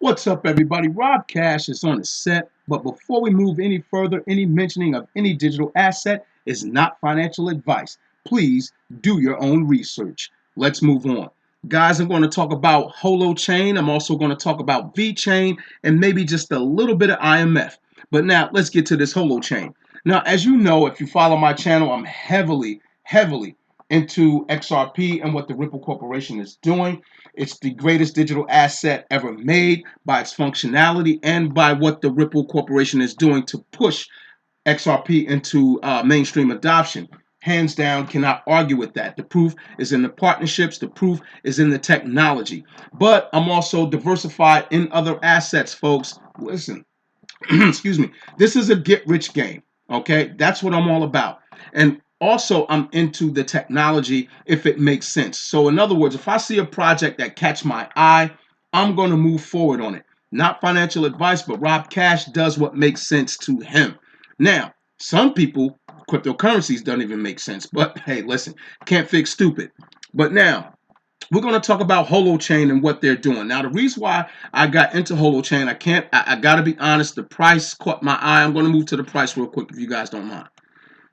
What's up, everybody? Rob Cash is on the set, but before we move any further, any mentioning of any digital asset is not financial advice. Please do your own research. Let's move on. Guys, I'm going to talk about Holo Chain. I'm also going to talk about VeChain and maybe just a little bit of IMF. But now let's get to this Holo Chain. Now, as you know, if you follow my channel, I'm heavily into XRP and what the Ripple Corporation is doing. It's the greatest digital asset ever made by its functionality and by what the Ripple Corporation is doing to push XRP into mainstream adoption. Hands down, cannot argue with that. The proof is in the partnerships. The proof is in the technology. But I'm also diversified in other assets, folks. Listen, excuse me. This is a get-rich game, okay? That's what I'm all about. And also, I'm into the technology if it makes sense. So in other words, if I see a project that catch my eye, I'm going to move forward on it. Not financial advice, but Rob Cash does what makes sense to him. Now, some people, cryptocurrencies don't even make sense. But hey, listen, can't fix stupid. But now, we're going to talk about Holochain and what they're doing. Now, the reason why I got into Holochain, I got to be honest, the price caught my eye. I'm going to move to the price real quick if you guys don't mind.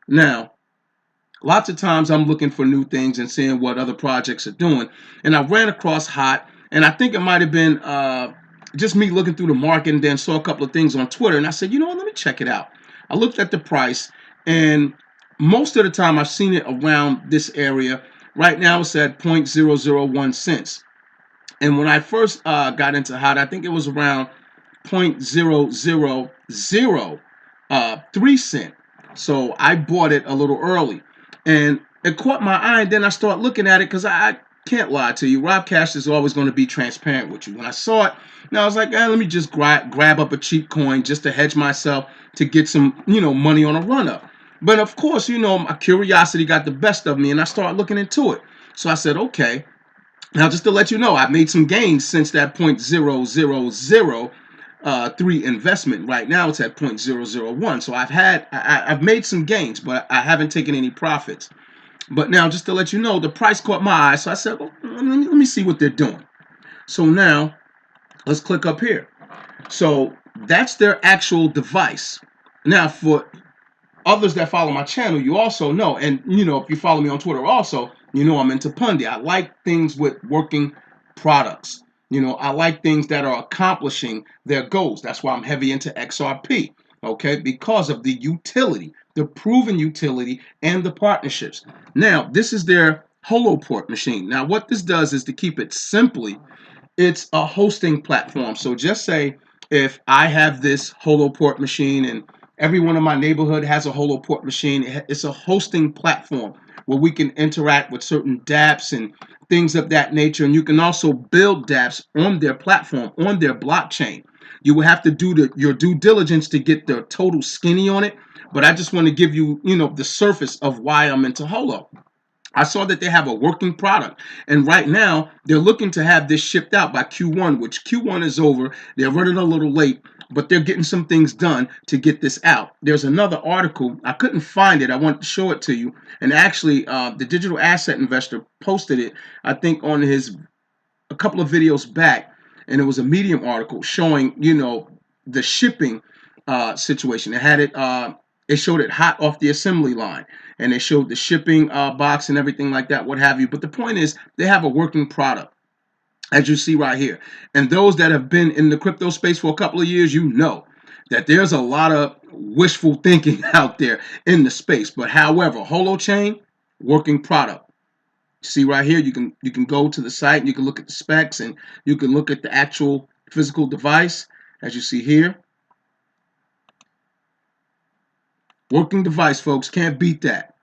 Now, lots of times I'm looking for new things and seeing what other projects are doing. And I ran across Hot, and I think it might have been just me looking through the market and then saw a couple of things on Twitter. And I said, you know what, let me check it out. I looked at the price, and most of the time I've seen it around this area. Right now it's at 0.001 cents. And when I first got into Hot, I think it was around 0.0003 cent. So I bought it a little early. And it caught my eye, and then I started looking at it because I can't lie to you. Rob Cash is always going to be transparent with you. When I saw it, now I was like, let me just grab up a cheap coin just to hedge myself to get some, money on a run-up. But of course, my curiosity got the best of me, and I started looking into it. So I said, okay. Now, just to let you know, I've made some gains since that 0.0003 investment. Right now, it's at 0.001. So I've made some gains, but I haven't taken any profits. But now, just to let you know, the price caught my eye. So I said, well, let me see what they're doing. So now, let's click up here. So that's their actual device. Now, for others that follow my channel, you also know, and if you follow me on Twitter also, I'm into Pundy. I like things with working products. I like things that are accomplishing their goals. That's why I'm heavy into XRP, okay? Because of the utility, the proven utility, and the partnerships. Now, this is their Holoport machine. Now, what this does is, to keep it simply, it's a hosting platform. So just say if I have this Holoport machine and everyone in my neighborhood has a Holoport machine, it's a hosting platform where we can interact with certain dApps and things of that nature. And you can also build dApps on their platform, on their blockchain. You will have to do your due diligence to get the total skinny on it. But I just want to give you, the surface of why I'm into Holo. I saw that they have a working product, and right now they're looking to have this shipped out by Q1, which Q1 is over. They're running a little late, but they're getting some things done to get this out. There's another article. I couldn't find it. I wanted to show it to you. And actually, the digital asset investor posted it, I think, on a couple of videos back, and it was a Medium article showing, the shipping situation. It had it showed it hot off the assembly line, and they showed the shipping box and everything like that, what have you. But the point is, they have a working product, as you see right here. And those that have been in the crypto space for a couple of years, you know that there's a lot of wishful thinking out there in the space. But however, Holochain, working product. See right here, you can go to the site and you can look at the specs, and you can look at the actual physical device, as you see here. Working device, folks. Can't beat that.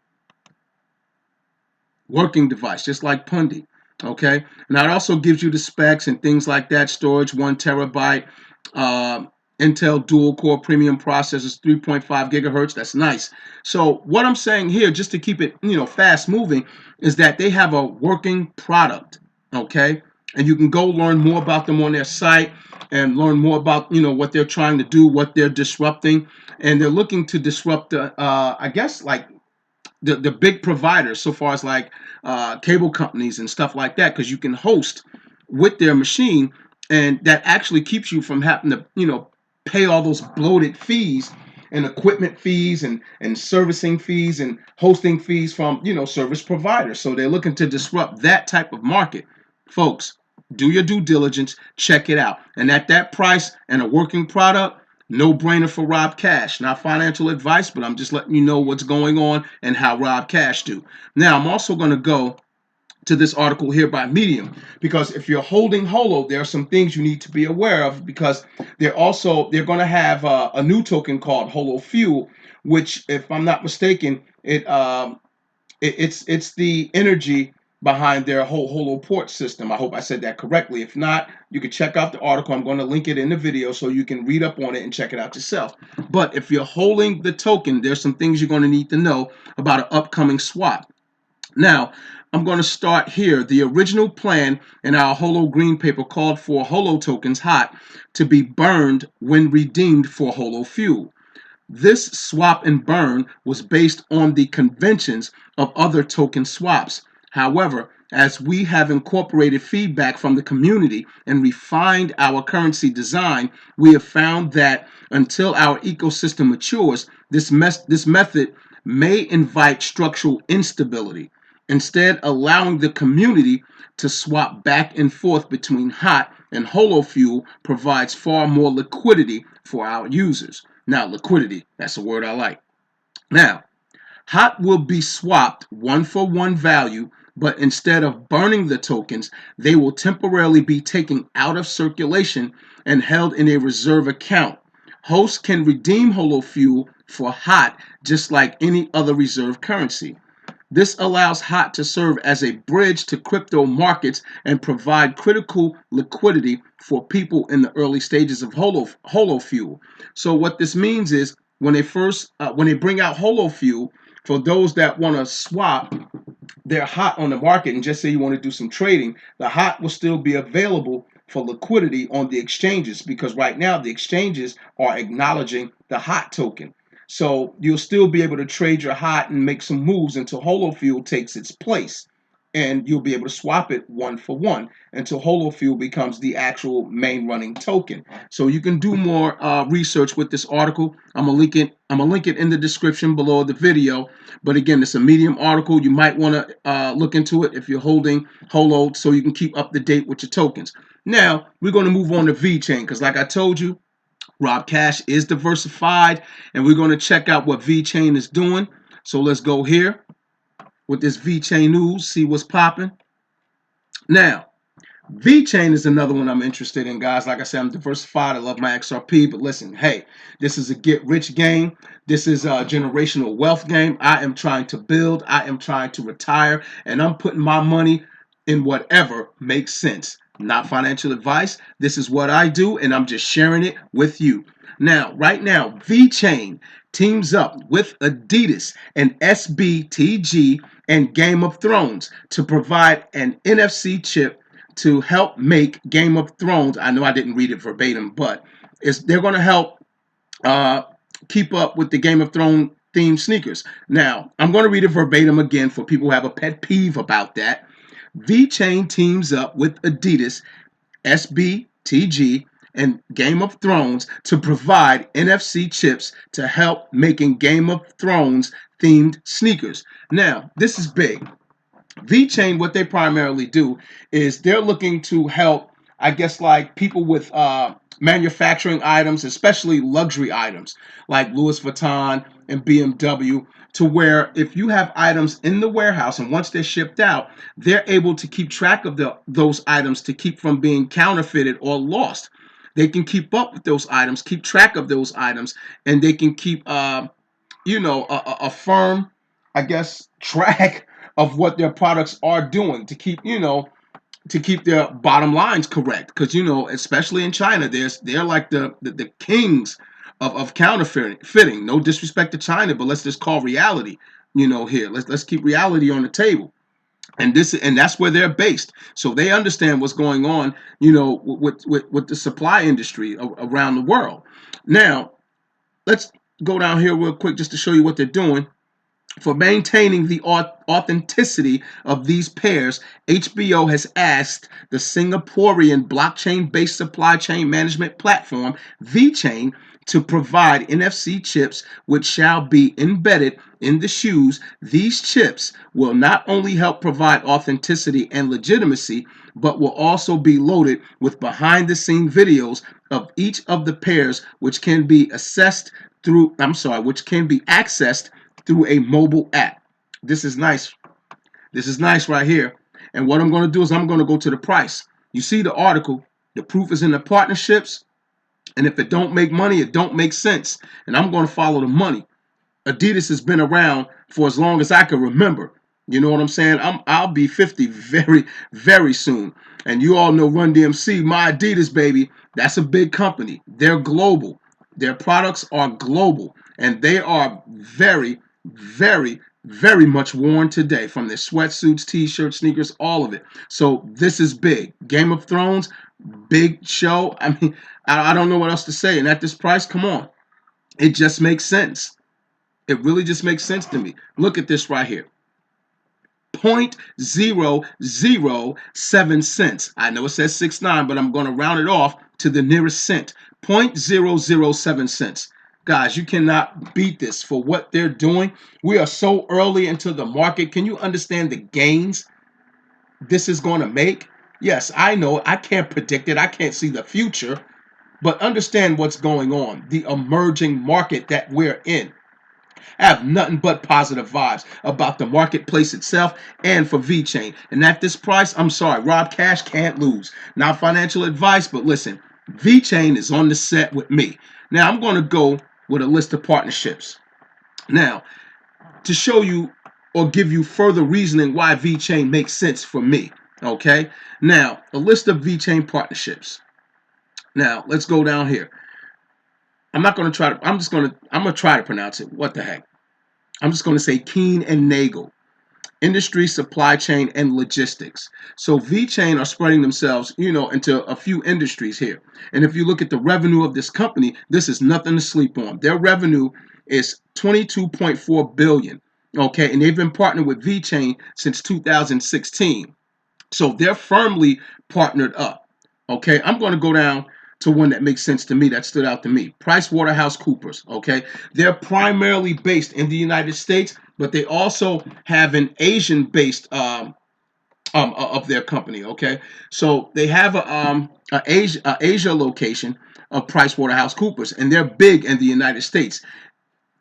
Working device, just like Pundy. Okay. Now it also gives you the specs and things like that. Storage, 1 terabyte. Intel dual core premium processors, 3.5 gigahertz. That's nice. So what I'm saying here, just to keep it, fast moving, is that they have a working product. Okay. And you can go learn more about them on their site and learn more about, what they're trying to do, what they're disrupting. And they're looking to disrupt the, I guess, like the big providers, so far as like cable companies and stuff like that, because you can host with their machine and that actually keeps you from having to, pay all those bloated fees and equipment fees and servicing fees and hosting fees from, service providers. So they're looking to disrupt that type of market. Folks, do your due diligence, check it out. And at that price and a working product, no brainer for Rob Cash. Not financial advice, but I'm just letting you know what's going on and how Rob Cash do. Now, I'm also going to go to this article here by Medium, because if you're holding Holo, there are some things you need to be aware of, because they're going to have a new token called Holo Fuel, which, if I'm not mistaken, it's the energy behind their whole Holo port system. I hope I said that correctly. If not, you can check out the article. I'm going to link it in the video so you can read up on it and check it out yourself. But if you're holding the token, there's some things you're going to need to know about an upcoming swap. Now, I'm going to start here. The original plan in our Holo green paper called for Holo tokens hot to be burned when redeemed for Holo Fuel. This swap and burn was based on the conventions of other token swaps. However, as we have incorporated feedback from the community and refined our currency design, we have found that until our ecosystem matures, this method may invite structural instability, instead allowing the community to swap back and forth between hot and Holo Fuel provides far more liquidity for our users. Now, liquidity, that's a word I like. Now, hot will be swapped one-for-one value, but instead of burning the tokens, they will temporarily be taken out of circulation and held in a reserve account. Hosts can redeem Holo Fuel for hot just like any other reserve currency. This allows hot to serve as a bridge to crypto markets and provide critical liquidity for people in the early stages of Holo Fuel. So what this means is when they bring out Holo Fuel, for those that want to swap their hot on the market and just say you want to do some trading, the hot will still be available for liquidity on the exchanges, because right now the exchanges are acknowledging the hot token. So you'll still be able to trade your hot and make some moves until Holo Fuel takes its place. And you'll be able to swap it one for one until Holo Fuel becomes the actual main running token. So you can do more research with this article. I'm gonna link it in the description below the video. But again, it's a Medium article. You might want to look into it if you're holding Holo, so you can keep up to date with your tokens. Now we're going to move on to VeChain, because like I told you, Rob Cash is diversified, and we're going to check out what VeChain is doing. So let's go here with this VeChain news, see what's popping. Now, VeChain is another one I'm interested in, guys. Like I said, I'm diversified. I love my XRP, but listen, hey, this is a get-rich game. This is a generational wealth game. I am trying to build. I am trying to retire, and I'm putting my money in whatever makes sense. Not financial advice. This is what I do, and I'm just sharing it with you. Now, right now, VeChain teams up with ADIDAS and SBTG and Game of Thrones to provide an NFC chip to help make Game of Thrones. I know I didn't read it verbatim, but they're going to help keep up with the Game of Thrones themed sneakers. Now, I'm going to read it verbatim again for people who have a pet peeve about that. VeChain teams up with ADIDAS, SBTG, and Game of Thrones to provide NFC chips to help making Game of Thrones themed sneakers. Now, this is big. VeChain, what they primarily do is they're looking to help, I guess, like people with manufacturing items, especially luxury items like Louis Vuitton and BMW, to where if you have items in the warehouse and once they're shipped out, they're able to keep track of those items to keep from being counterfeited or lost. They can keep up with those items, keep track of those items, and they can keep, a firm, I guess, track of what their products are doing to keep, to keep their bottom lines correct. Because, especially in China, they're like the kings of counterfeiting. No disrespect to China, but let's just call reality, here. Let's keep reality on the table. And that's where they're based. So they understand what's going on, with the supply industry around the world. Now, let's go down here real quick just to show you what they're doing. For maintaining the authenticity of these pairs, HBO has asked the Singaporean blockchain-based supply chain management platform, VeChain, to provide NFC chips which shall be embedded in the shoes. These chips will not only help provide authenticity and legitimacy, but will also be loaded with behind-the-scenes videos of each of the pairs, which can be accessed through a mobile app. This is nice. This is nice right here. And what I'm going to do is I'm going to go to the price. You see the article. The proof is in the partnerships. And if it don't make money, it don't make sense. And I'm going to follow the money. Adidas has been around for as long as I can remember. You know what I'm saying? I'll be 50 very, very soon. And you all know Run DMC, my Adidas baby. That's a big company. They're global. Their products are global. And they are very, very, very much worn today, from their sweatsuits, t-shirts, sneakers, all of it. So this is big. Game of Thrones, big show. I mean, I don't know what else to say. And at this price, come on. It just makes sense. It really just makes sense to me. Look at this right here. 0.007 cents. I know it says 69, but I'm going to round it off to the nearest cent. 0.007 cents. Guys, you cannot beat this for what they're doing. We are so early into the market. Can you understand the gains this is going to make? Yes, I know. I can't predict it. I can't see the future. But understand what's going on. The emerging market that we're in. I have nothing but positive vibes about the marketplace itself and for VeChain. And at this price, I'm sorry, Rob Cash can't lose. Not financial advice, but listen, VeChain is on the set with me. Now, I'm going to go with a list of partnerships. Now, to show you or give you further reasoning why VeChain makes sense for me, okay? Now, a list of VeChain partnerships. Now, let's go down here. I'm going to try to pronounce it. What the heck? I'm just going to say Keen and Nagel. Industry, supply chain, and logistics. So VeChain are spreading themselves, into a few industries here. And if you look at the revenue of this company, this is nothing to sleep on. Their revenue is $22.4 billion. Okay, and they've been partnered with VeChain since 2016. So they're firmly partnered up. Okay, I'm going to go down to one that makes sense to me, that stood out to me. Pricewaterhousecoopers, okay? They're primarily based in the United States, but they also have an Asian-based of their company, okay? So they have a Asia location of Pricewaterhousecoopers, and they're big in the United States.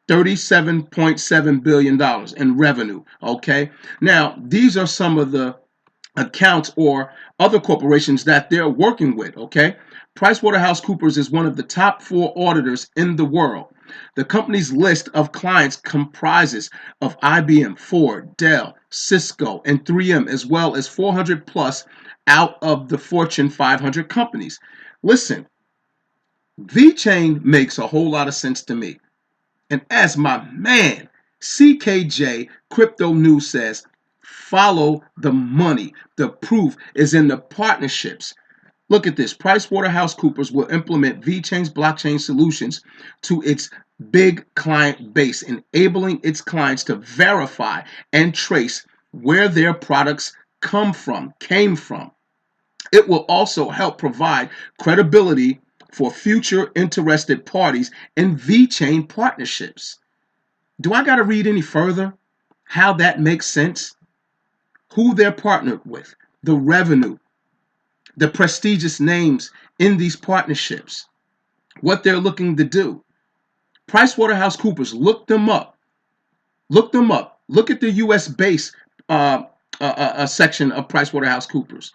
$37.7 billion in revenue, okay? Now, these are some of the accounts or other corporations that they're working with, okay? PricewaterhouseCoopers is one of the top 4 auditors in the world. The company's list of clients comprises of IBM, Ford, Dell, Cisco, and 3M, as well as 400 plus out of the Fortune 500 companies. Listen, VeChain makes a whole lot of sense to me. And as my man, CKJ Crypto News says, follow the money. The proof is in the partnerships. Look at this. PricewaterhouseCoopers will implement VeChain's blockchain solutions to its big client base, enabling its clients to verify and trace where their products came from. It will also help provide credibility for future interested parties in VeChain partnerships. Do I got to read any further how that makes sense? Who they're partnered with, the revenue, the prestigious names in these partnerships, what they're looking to do. PricewaterhouseCoopers, look them up. Look them up. Look at the U.S. base section of PricewaterhouseCoopers.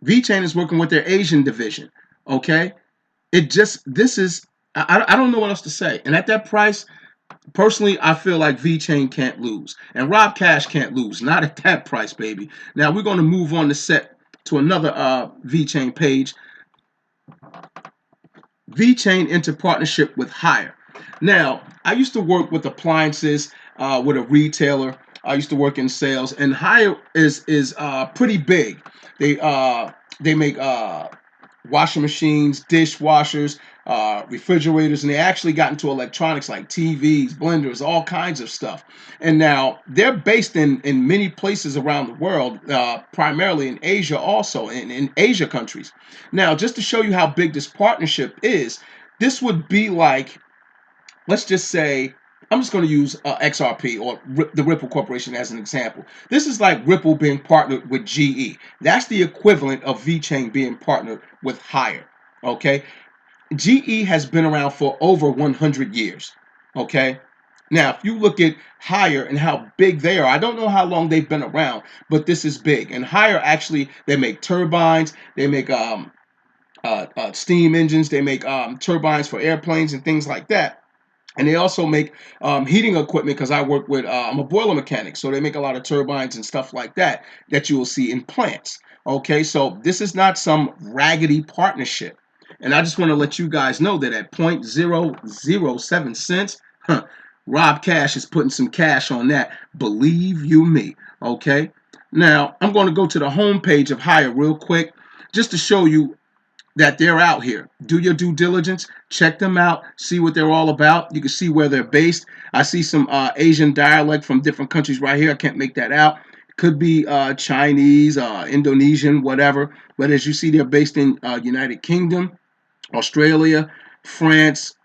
VeChain is working with their Asian division. Okay, I don't know what else to say. And at that price, personally, I feel like VeChain can't lose. And Rob Cash can't lose. Not at that price, baby. Now, we're going to move on to another VeChain page. VeChain into partnership with Hire. Now, I used to work with appliances with a retailer. I used to work in sales. And Hire is pretty big. They make washing machines, dishwashers, refrigerators, and they actually got into electronics like TVs, blenders, all kinds of stuff. And now they're based in many places around the world, primarily in Asia, also in Asia countries. Now, just to show you how big this partnership is, this would be like, let's just say, I'm just going to use XRP or the Ripple Corporation as an example. This is like Ripple being partnered with GE. That's the equivalent of VeChain being partnered with Hire. Okay, GE has been around for over 100 years. Okay, now if you look at Hire and how big they are, I don't know how long they've been around, but this is big. And Hire actually, they make turbines, they make steam engines, they make turbines for airplanes and things like that. And they also make heating equipment, because I work with, I'm a boiler mechanic, so they make a lot of turbines and stuff like that that you will see in plants. Okay, so this is not some raggedy partnership. And I just want to let you guys know that at 0.007 cents, Rob Cash is putting some cash on that. Believe you me. Okay, now I'm going to go to the home page of Hire real quick just to show you that they're out here. Do your due diligence, check them out, see what they're all about. You can see where they're based. I see some Asian dialect from different countries right here. I can't make that out. Could be Chinese, Indonesian, whatever. But as you see, they're based in United Kingdom, Australia, France,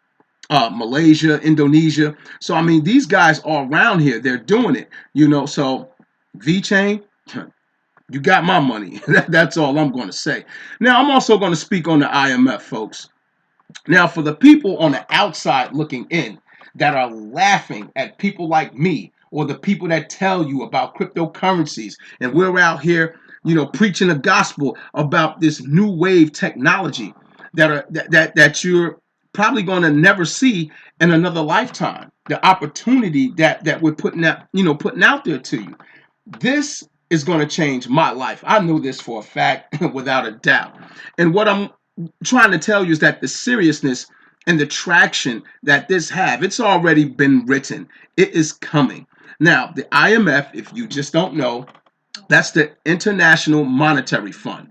Malaysia, Indonesia. So, I mean, these guys are around here. They're doing it, you know. So, VeChain, you got my money. That's all I'm going to say. Now, I'm also going to speak on the IMF, folks. Now, for the people on the outside looking in that are laughing at people like me, or the people that tell you about cryptocurrencies, and we're out here, you know, preaching the gospel about this new wave technology that you're probably going to never see in another lifetime. The opportunity that we're putting out there to you. This is going to change my life. I know this for a fact, without a doubt. And what I'm trying to tell you is that the seriousness and the traction that this have, it's already been written. It is coming. Now, the IMF, if you just don't know, that's the International Monetary Fund.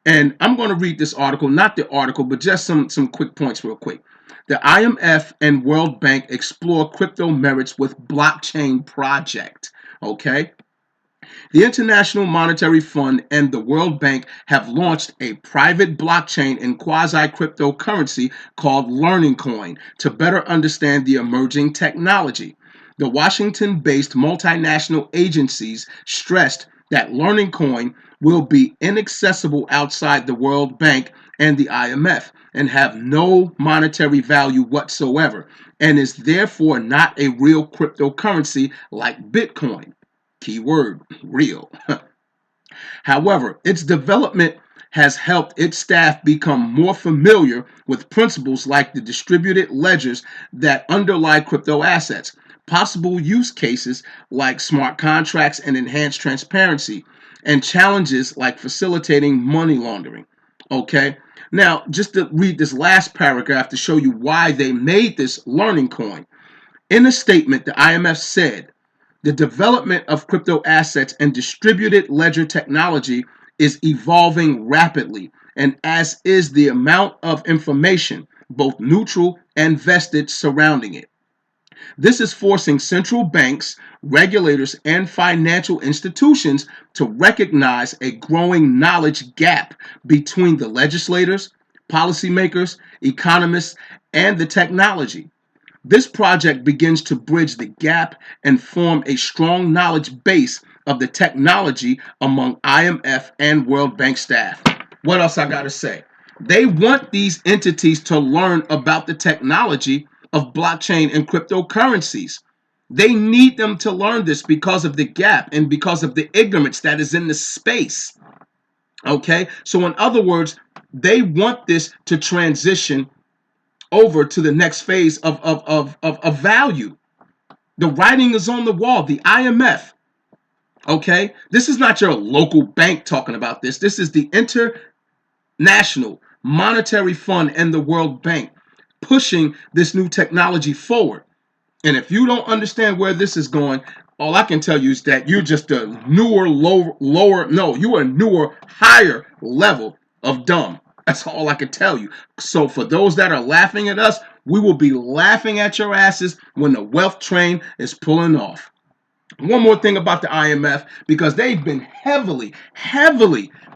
And I'm going to read this article, not the article, but just some quick points real quick. The IMF and World Bank explore crypto merits with blockchain project. Okay. The International Monetary Fund and the World Bank have launched a private blockchain and quasi-cryptocurrency called Learning Coin to better understand the emerging technology. The Washington-based multinational agencies stressed that Learning Coin will be inaccessible outside the World Bank and the IMF and have no monetary value whatsoever, and is therefore not a real cryptocurrency like Bitcoin. Keyword, real. However, its development has helped its staff become more familiar with principles like the distributed ledgers that underlie crypto assets, possible use cases like smart contracts and enhanced transparency, and challenges like facilitating money laundering. Okay, now just to read this last paragraph to show you why they made this learning coin. In a statement, the IMF said, the development of crypto assets and distributed ledger technology is evolving rapidly, and as is the amount of information, both neutral and vested, surrounding it. This is forcing central banks, regulators, and financial institutions to recognize a growing knowledge gap between the legislators, policymakers, economists, and the technology. This project begins to bridge the gap and form a strong knowledge base of the technology among IMF and World Bank staff. What else I got to say? They want these entities to learn about the technology of blockchain and cryptocurrencies. They need them to learn this because of the gap and because of the ignorance that is in the space. Okay? So in other words, they want this to transition over to the next phase of value. The writing is on the wall. The IMF, okay? This is not your local bank talking about this. This is the International Monetary Fund and the World Bank pushing this new technology forward. And if you don't understand where this is going, all I can tell you is that you're just a newer, higher level of dumb. That's all I can tell you. So for those that are laughing at us, we will be laughing at your asses when the wealth train is pulling off. One more thing about the IMF, because they've been heavily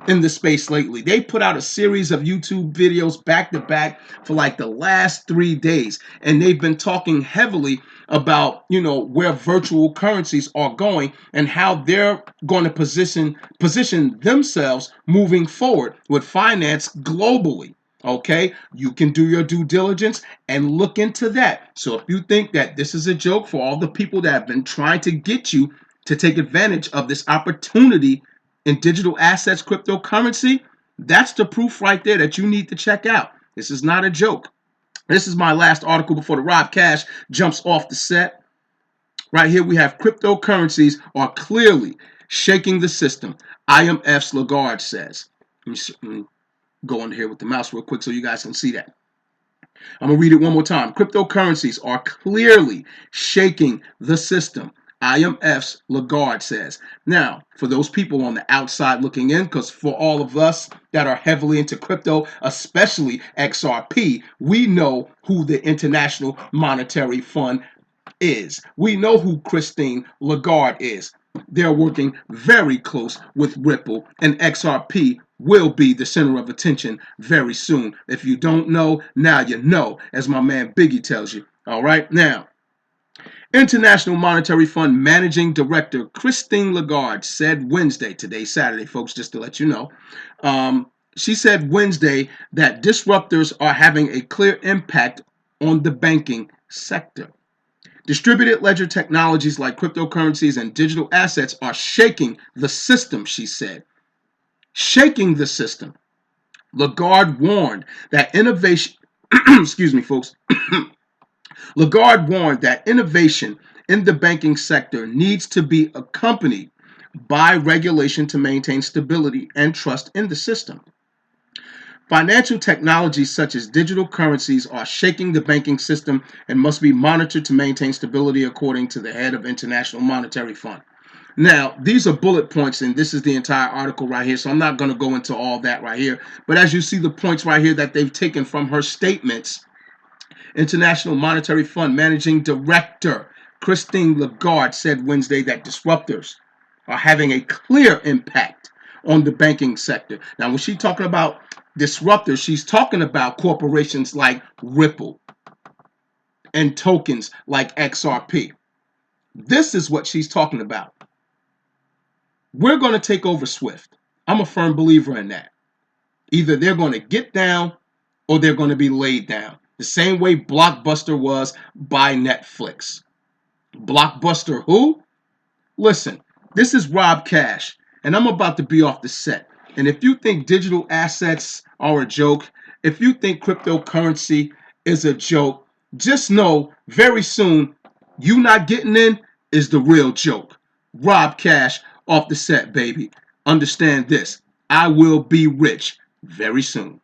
in the space lately. They put out a series of YouTube videos back to back for like the last 3 days, and they've been talking heavily about, where virtual currencies are going and how they're going to position themselves moving forward with finance globally. Okay, you can do your due diligence and look into that. So if you think that this is a joke for all the people that have been trying to get you to take advantage of this opportunity in digital assets, cryptocurrency, that's the proof right there that you need to check out. This is not a joke. This is my last article before the Rob Cash jumps off the set. Right here we have cryptocurrencies are clearly shaking the system, IMF's Lagarde says. Let me go under here with the mouse real quick so you guys can see that. I'm going to read it one more time. Cryptocurrencies are clearly shaking the system, IMF's Lagarde says. Now, for those people on the outside looking in, because for all of us that are heavily into crypto, especially XRP, we know who the International Monetary Fund is. We know who Christine Lagarde is. They're working very close with Ripple, and XRP will be the center of attention very soon. If you don't know, now you know, as my man Biggie tells you. All right, now, International Monetary Fund Managing Director Christine Lagarde said Wednesday, today's Saturday, folks, just to let you know, she said Wednesday that disruptors are having a clear impact on the banking sector. Distributed ledger technologies like cryptocurrencies and digital assets are shaking the system, she said. Shaking the system. Lagarde warned that innovation, excuse me, folks. Lagarde warned that innovation in the banking sector needs to be accompanied by regulation to maintain stability and trust in the system. Financial technologies such as digital currencies are shaking the banking system and must be monitored to maintain stability, according to the head of International Monetary Fund. Now, these are bullet points, and this is the entire article right here, so I'm not going to go into all that right here. But as you see the points right here that they've taken from her statements, International Monetary Fund Managing Director Christine Lagarde said Wednesday that disruptors are having a clear impact on the banking sector. Now, when she's talking about disruptors, she's talking about corporations like Ripple and tokens like XRP. This is what she's talking about. We're going to take over Swift. I'm a firm believer in that. Either they're going to get down or they're going to be laid down. The same way Blockbuster was by Netflix. Blockbuster who? Listen, this is Rob Cash, and I'm about to be off the set. And if you think digital assets are a joke, if you think cryptocurrency is a joke, just know very soon you not getting in is the real joke. Rob Cash off the set, baby. Understand this. I will be rich very soon.